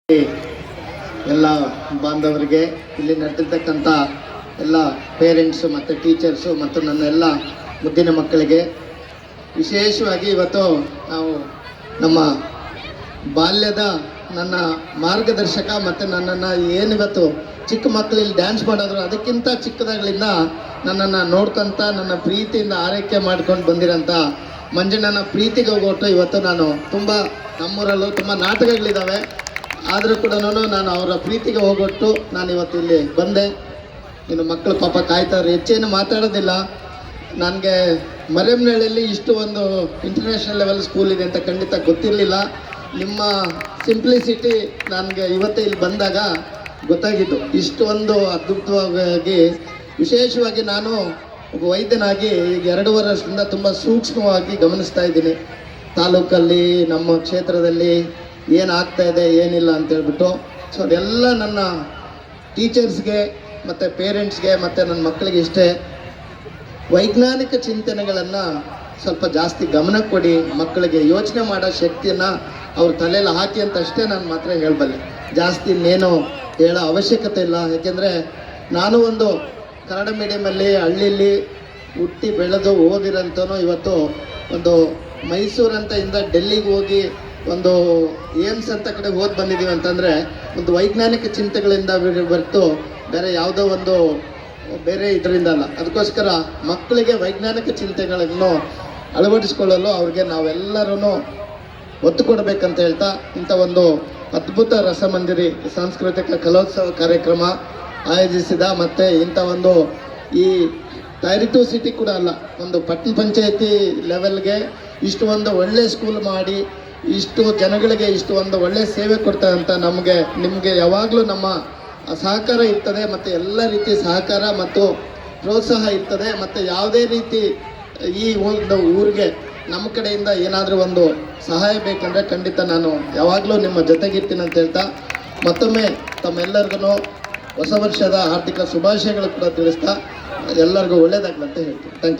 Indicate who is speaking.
Speaker 1: ಎಲ್ಲ ಬಾಂಧವರಿಗೆ, ಇಲ್ಲಿ ನಡೆದಿರ್ತಕ್ಕಂಥ ಎಲ್ಲ ಪೇರೆಂಟ್ಸು ಮತ್ತು ಟೀಚರ್ಸು ಮತ್ತು ನನ್ನ ಎಲ್ಲ ಮುದ್ದಿನ ಮಕ್ಕಳಿಗೆ ವಿಶೇಷವಾಗಿ ಇವತ್ತು ನಾವು ನಮ್ಮ ಬಾಲ್ಯದ ನನ್ನ ಮಾರ್ಗದರ್ಶಕ ಮತ್ತು ನನ್ನನ್ನು ಏನಿವತ್ತು ಚಿಕ್ಕ ಮಕ್ಕಳಲ್ಲಿ ಡ್ಯಾನ್ಸ್ ಮಾಡೋದ್ರು ಅದಕ್ಕಿಂತ ಚಿಕ್ಕದಾಗಲಿಂದ ನನ್ನನ್ನು ನೋಡ್ಕೊಂತ ನನ್ನ ಪ್ರೀತಿಯಿಂದ ಆರೈಕೆ ಮಾಡ್ಕೊಂಡು ಬಂದಿರೋಂಥ ಮಂಜಣ್ಣನ ಪ್ರೀತಿಗೆ ಹೋಗೋಟ್ಟು ಇವತ್ತು ನಾನು ತುಂಬ ನಮ್ಮೂರಲ್ಲೂ ತುಂಬ ನಾಟಕಗಳಿದ್ದಾವೆ, ಆದರೂ ಕೂಡ ನಾನು ಅವರ ಪ್ರೀತಿಗೆ ಹೋಗೊಟ್ಟು ನಾನು ಇವತ್ತು ಇಲ್ಲಿ ಬಂದೆ. ಇನ್ನು ಮಕ್ಕಳು ಪಾಪ ಕಾಯ್ತಾರೆ, ಹೆಚ್ಚೇನು ಮಾತಾಡೋದಿಲ್ಲ. ನನಗೆ ಮರೆಮ್ನಳ್ಳಿಯಲ್ಲಿ ಇಷ್ಟು ಒಂದು ಇಂಟರ್ನ್ಯಾಷನಲ್ ಲೆವೆಲ್ ಸ್ಕೂಲ್ ಇದೆ ಅಂತ ಖಂಡಿತ ಗೊತ್ತಿರಲಿಲ್ಲ. ನಿಮ್ಮ ಸಿಂಪ್ಲಿಸಿಟಿ ನನಗೆ ಇವತ್ತೇ ಇಲ್ಲಿ ಬಂದಾಗ ಗೊತ್ತಾಗಿದ್ದು. ಇಷ್ಟು ಒಂದು ಅದ್ಭುತವಾಗಿ ವಿಶೇಷವಾಗಿ ನಾನು ಒಬ್ಬ ವೈದ್ಯನಾಗಿ ಈಗ 2.5 ವರ್ಷದಿಂದ ತುಂಬ ಸೂಕ್ಷ್ಮವಾಗಿ ಗಮನಿಸ್ತಾ ಇದ್ದೀನಿ ತಾಲೂಕಲ್ಲಿ, ನಮ್ಮ ಕ್ಷೇತ್ರದಲ್ಲಿ ಏನಾಗ್ತಾ ಇದೆ ಏನಿಲ್ಲ ಅಂತೇಳ್ಬಿಟ್ಟು. ಸೊ ಅದೆಲ್ಲ ನನ್ನ ಟೀಚರ್ಸ್ಗೆ ಮತ್ತು ಪೇರೆಂಟ್ಸ್ಗೆ ಮತ್ತು ನನ್ನ ಮಕ್ಕಳಿಗೆ ಇಷ್ಟೇ, ವೈಜ್ಞಾನಿಕ ಚಿಂತನೆಗಳನ್ನು ಸ್ವಲ್ಪ ಜಾಸ್ತಿ ಗಮನ ಕೊಡಿ, ಮಕ್ಕಳಿಗೆ ಯೋಚನೆ ಮಾಡೋ ಶಕ್ತಿಯನ್ನು ಅವ್ರ ತಲೆಯಲ್ಲಿ ಹಾಕಿ ಅಂತ ಅಷ್ಟೇ ನಾನು ಮಾತ್ರ ಹೇಳಬಲ್ಲೆ. ಜಾಸ್ತಿ ಇನ್ನೇನು ಹೇಳೋ ಅವಶ್ಯಕತೆ ಇಲ್ಲ. ಯಾಕೆಂದರೆ ನಾನು ಒಂದು ಕನ್ನಡ ಮೀಡಿಯಮಲ್ಲಿ ಹಳ್ಳಿಯಲ್ಲಿ ಹುಟ್ಟಿ ಬೆಳೆದು ಓದಿರೋಂಥನು ಇವತ್ತು ಒಂದು ಮೈಸೂರಂತ ಇಂದ ಡೆಲ್ಲಿಗೆ ಹೋಗಿ ಒಂದು ಏಮ್ಸ್ ಅಂತ ಕಡೆ ಓದಿ ಬಂದಿದ್ದೀವಿ ಅಂತಂದರೆ ಒಂದು ವೈಜ್ಞಾನಿಕ ಚಿಂತೆಗಳಿಂದ ಹೊರತು ಬೇರೆ ಯಾವುದೋ ಒಂದು ಬೇರೆ ಇದರಿಂದ ಅಲ್ಲ. ಅದಕ್ಕೋಸ್ಕರ ಮಕ್ಕಳಿಗೆ ವೈಜ್ಞಾನಿಕ ಚಿಂತೆಗಳನ್ನು ಅಳವಡಿಸ್ಕೊಳ್ಳಲು ಅವ್ರಿಗೆ ನಾವೆಲ್ಲರೂ ಒತ್ತು ಕೊಡಬೇಕಂತ ಹೇಳ್ತಾ ಇಂಥ ಒಂದು ಅದ್ಭುತ ರಸಮಂದಿರಿ ಸಾಂಸ್ಕೃತಿಕ ಕಲೋತ್ಸವ ಕಾರ್ಯಕ್ರಮ ಆಯೋಜಿಸಿದ ಮತ್ತು ಇಂಥ ಒಂದು ಈ ಟೈರ್ 2 ಸಿಟಿ ಕೂಡ ಅಲ್ಲ, ಒಂದು ಪಟ್ಟಣ ಪಂಚಾಯತಿ ಲೆವೆಲ್ಗೆ ಇಷ್ಟು ಒಂದು ಒಳ್ಳೆ ಸ್ಕೂಲ್ ಮಾಡಿ ಇಷ್ಟು ಜನಗಳಿಗೆ ಇಷ್ಟು ಒಂದು ಒಳ್ಳೆ ಸೇವೆ ಕೊಡ್ತಾರೆ ಅಂತ ನಿಮಗೆ ಯಾವಾಗಲೂ ನಮ್ಮ ಸಹಕಾರ ಇರ್ತದೆ ಮತ್ತು ಎಲ್ಲ ರೀತಿ ಸಹಕಾರ ಮತ್ತು ಪ್ರೋತ್ಸಾಹ ಇರ್ತದೆ. ಮತ್ತು ಯಾವುದೇ ರೀತಿ ಈ ಒಂದು ಊರಿಗೆ ನಮ್ಮ ಕಡೆಯಿಂದ ಏನಾದರೂ ಒಂದು ಸಹಾಯ ಬೇಕಂದರೆ ಖಂಡಿತ ನಾನು ಯಾವಾಗಲೂ ನಿಮ್ಮ ಜೊತೆಗಿರ್ತೀನಿ ಅಂತ ಹೇಳ್ತಾ ಮತ್ತೊಮ್ಮೆ ತಮ್ಮೆಲ್ಲರಿಗೂ ಹೊಸ ವರ್ಷದ ಆರ್ಥಿಕ ಶುಭಾಶಯಗಳು ಕೂಡ ತಿಳಿಸ್ತಾ ಎಲ್ಲರಿಗೂ ಒಳ್ಳೆಯದಾಗಲಿ ಅಂತ ಹೇಳ್ತೀನಿ. Thank you.